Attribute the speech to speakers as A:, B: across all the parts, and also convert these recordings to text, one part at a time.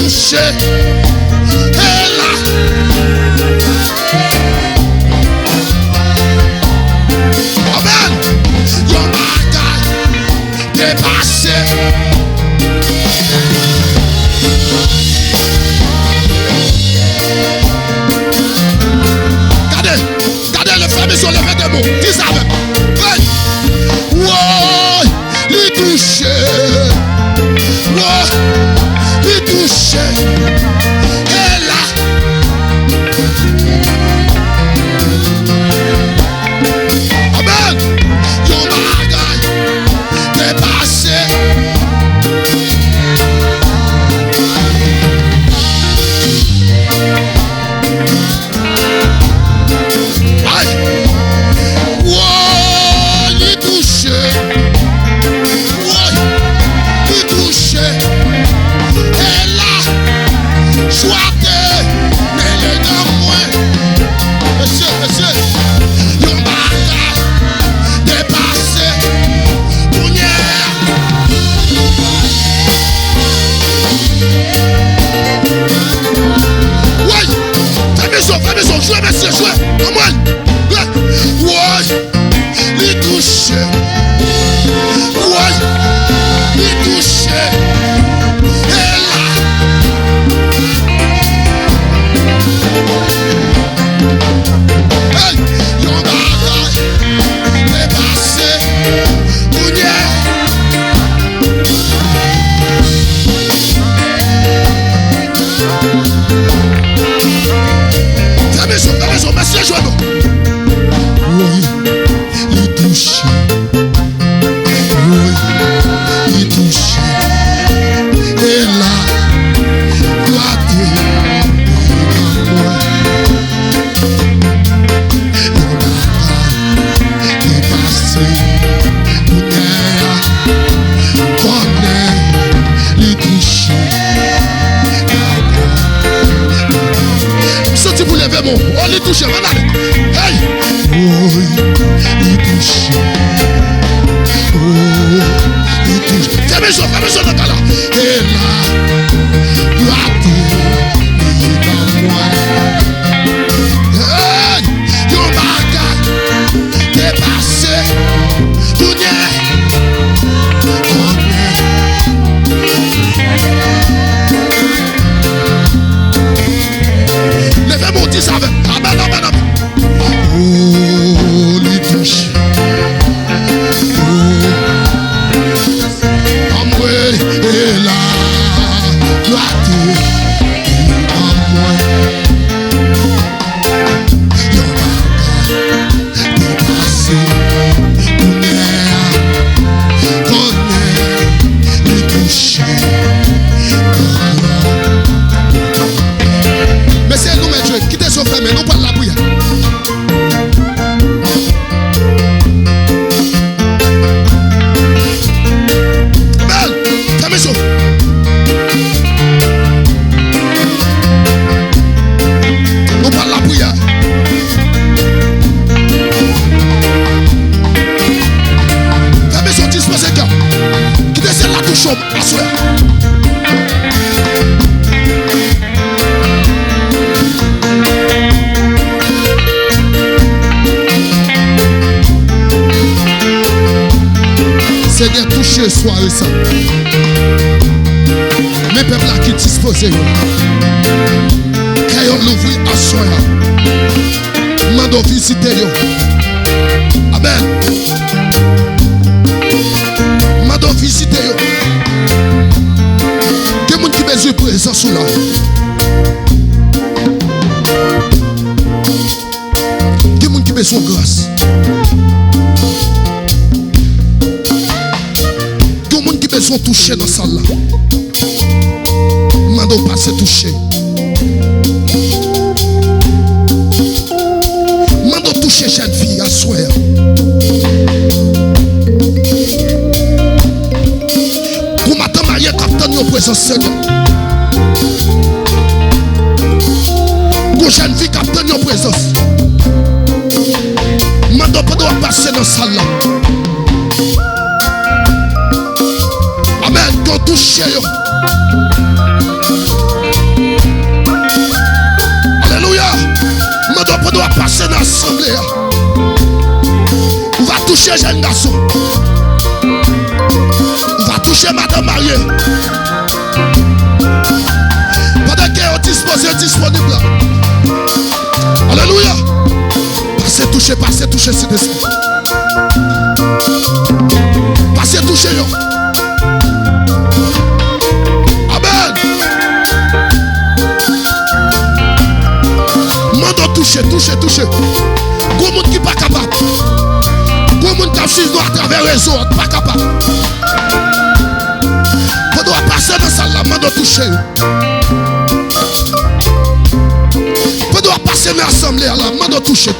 A: toucher. Et là. Amen. Yon bagay dépassé. Regardez le frère, mais sur le fait de mots. Dis ça même. Wow, il touché. Wow, il touché. Et là. Amen. Yon bagay dépassé. Jouez, monsieur, jouez. Comment? Ouais, il touche. Ouais, il touche. Et là. Hey, yon bagay dépassé. Mounier. Monsieur, jouez-nous. Oui, il touche. Oui, il touche. Et là, regardez. Il est passé. Il touche. Si vous levez mon, on les touche, regardez. Hey! Oh, il touche. Oh, il touche. Fermez les yeux dans là. Et là, regardez, il est dans moi. Hey! Yon bagay dépassé. Levez mon 10 avec. Amen, amen, amen. Oh, il touche. Oh, amoué, et là, regardez, amoué. Yon bagay dépassé. Connaît, il touche. Mais c'est nous, mes Dieu, quittez son frère, mais non pas de la bouille. Amen. Fermez ça. Non pas de la bouille. Fermez son disposé cœur. Quittez celle-là touche à soi. Seigneur, touchez soirée ça. Mes peuples là qui disposent. Quand on l'ouvre à soi. Mando visiter yo. Amen. Mando visiter yo. Que moun qui besoin présence là. Que moun qui besoin grâce. Sont touchés dans ça là. Mando pas se toucher. Mando toucher jeune fille à soir. Pour matin marié capitaine en présence Seigneur. Pour jeune fille capitaine en présence. Mando pas doit passer dans ça là. Amen. Touché yo. marié. On va toucher jeune garçon. On va toucher madame mariée. Pendant qu'elle est disposée, disponible. Alléluia. Passez toucher cet esprit. Passez toucher yo. Amen. Mando toucher. Gros monde qui pas capable. Gros monde qui a suivi nous à travers les réseau, pas capable. Quand on va passer dans ça là, mando toucher. Quand on va passer dans l'assemblée là, mando toucher.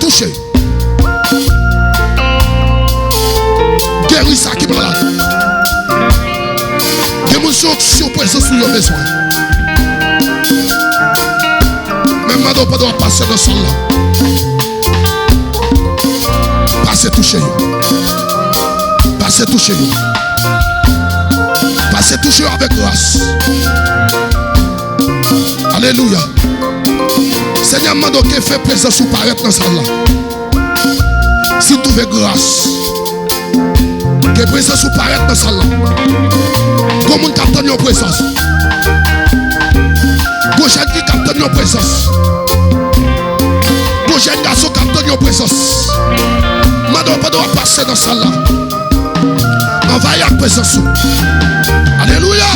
A: Guéris ça qui est malade. Il y a des gens qui sont présents sur leurs besoins. Même madame ne doit pas passer dans ce là. Passez toucher. Passez toucher avec grâce. Alléluia. Seigneur, mando qui fait présence ou paraître dans ce là. Si tu veux grâce. Que présence ou paraître dans ça là. Comment on capte nos présence. Gauche qui capte nos présence. Gauche garçon capte nos présence. Madame pas doit passer dans ça là. On va y avoir présence. Alléluia.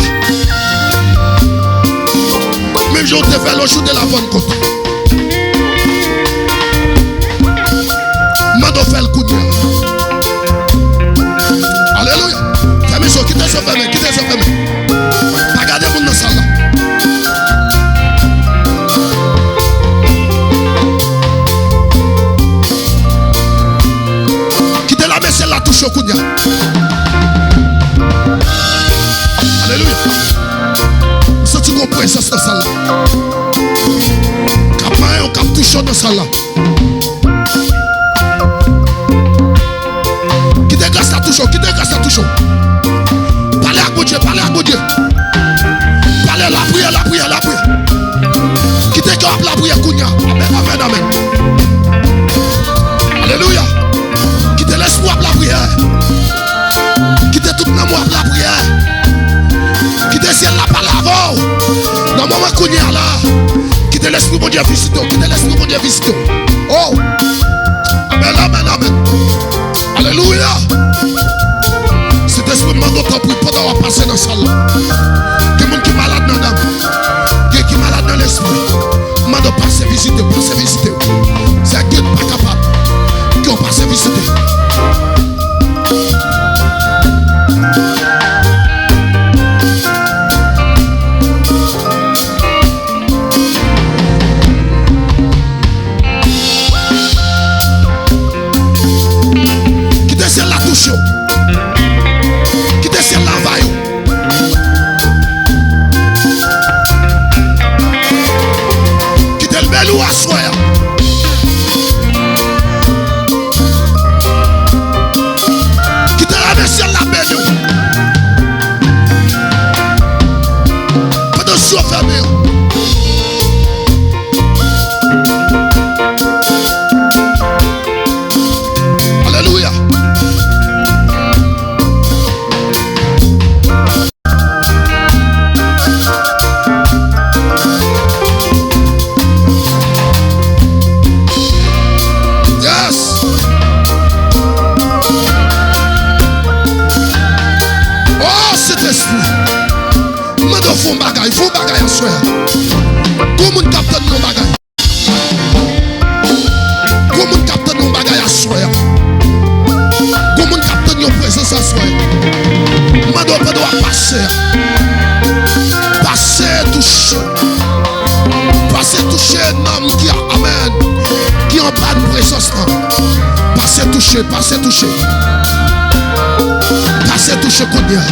A: Même jour te fait le jour de la bonne côte. Madame fait le coup de Alléluia. Quittez ce fermé. Regardez mon dans ça là. Quittez la messe la touche au Kounia. Alléluia. Si tu comprends ça dans ça là. Cap main cap touche dans ça là. Quittez grâce la touche. Parlez à Dieu. Parlez la prière. Quittez la prière, Kounia. Amen. Alléluia. Quittez l'espoir de la prière. Quittez tout l'amour de la prière. Quittez le ciel là par l'avant. Dans le moment Kounia là. Quittez l'esprit de Dieu visite. Oh. Amen. Alléluia. Cet esprit m'a donné pour pouvoir passer dans ça là. Que monde qui est malade dans l'âme, qui est malade dans l'esprit, m'a donné passer visiter. C'est Dieu pas capable qui ont passé visiter. Qui décide la touche. Faut bagaille à soi. Comment on capte nos bagailles? Comment on capte nos bagailles à soi? Comment on capte nos présences à soi? Madame pas doit passer toucher un homme qui a amen, qui en pas de présence. Passer toucher. Passer toucher combien?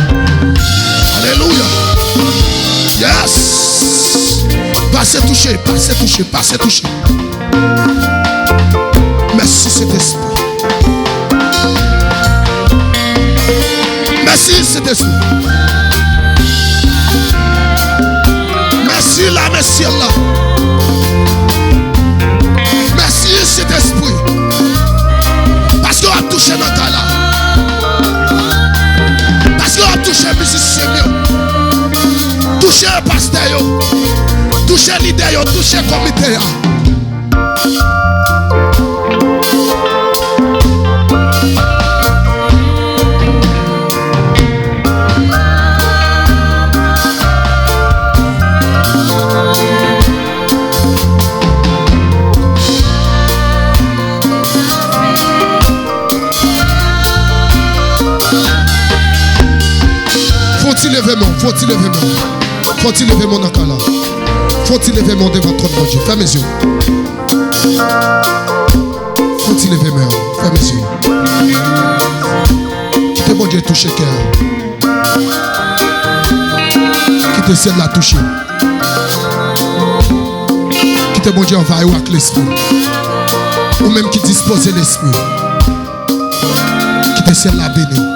A: Alléluia. Yes. Passez toucher. Merci Saint-Esprit. Merci Saint-Esprit. Merci là, merci là. Merci Saint-Esprit. Touchez le pasteur, touchez l'idée, touchez le comité. Faut-il lever mon, faut-il lever mon, faut-il lever mon akala, faut-il lever mon devant ton Dieu, ferme mes yeux. Faut-il lever mon, ferme mes yeux. Qui te bon Dieu toucher cœur, qui te ciel la toucher, qui te bon Dieu envahir avec l'esprit, ou même qui dispose l'esprit, qui te ciel la bénir.